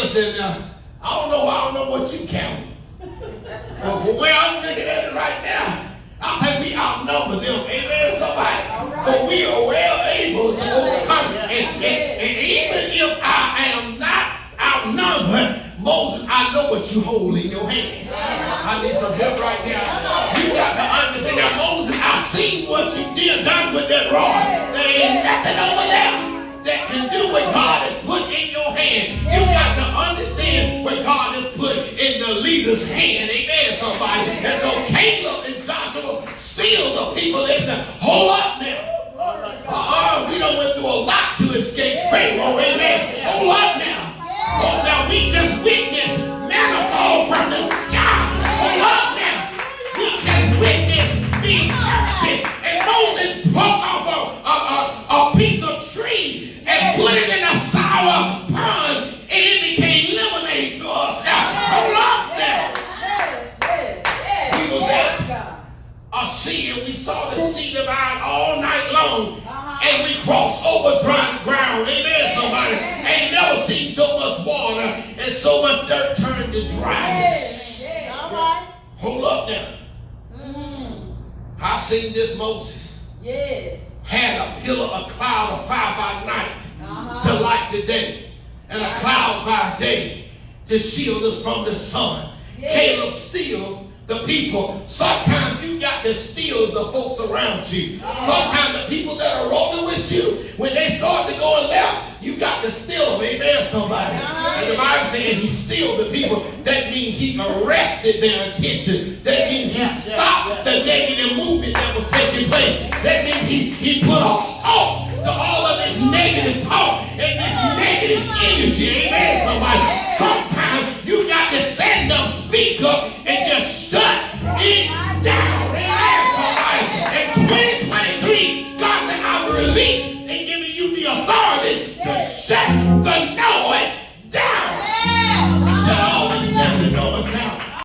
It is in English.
Bill said, now, I don't know what you count. But for where I'm looking at it right now, I think we outnumber them. Amen, somebody. Right. For we are well able to overcome. And even if I am not outnumbered, Moses, I know what you hold in your hand. I need some help right now. You got to understand that, Moses, I seen what you done with that rod. There ain't nothing over there that can do what God has put in your hand. You got to understand what God has put in the leader's hand. Amen, somebody. And so Caleb and Joshua still the people. They said, hold up now. We done went through a lot to escape Pharaoh. Amen. Hold up now. Oh, now we just witnessed manna fall from the sky. Hold up now. We just witnessed being thirsty. And Moses broke off a piece of tree and put it in a sour pond, and it became lemonade to us. Now, hold up now. We was at a sea, and we saw the sea divide all night long, and we crossed over dry ground. Amen, somebody. Ain't never seen so much water and so much dirt turned to dryness. Hold up now. I seen this Moses. Yes. Had a pillar of cloud of fire by night to light the day, and a cloud by day to shield us from the sun. Caleb still the people. Sometimes you got to steal the folks around you. Sometimes the people that are rolling with you, when they start to go left, you got to steal them. Amen, somebody. And the Bible says he steal the people. That means he arrested their attention. That means he stopped the negative movement that was taking place. That means he put a halt to all of this negative talk and this negative energy. Amen, somebody. Sometimes you got to stand up, speak up, and just shut it down.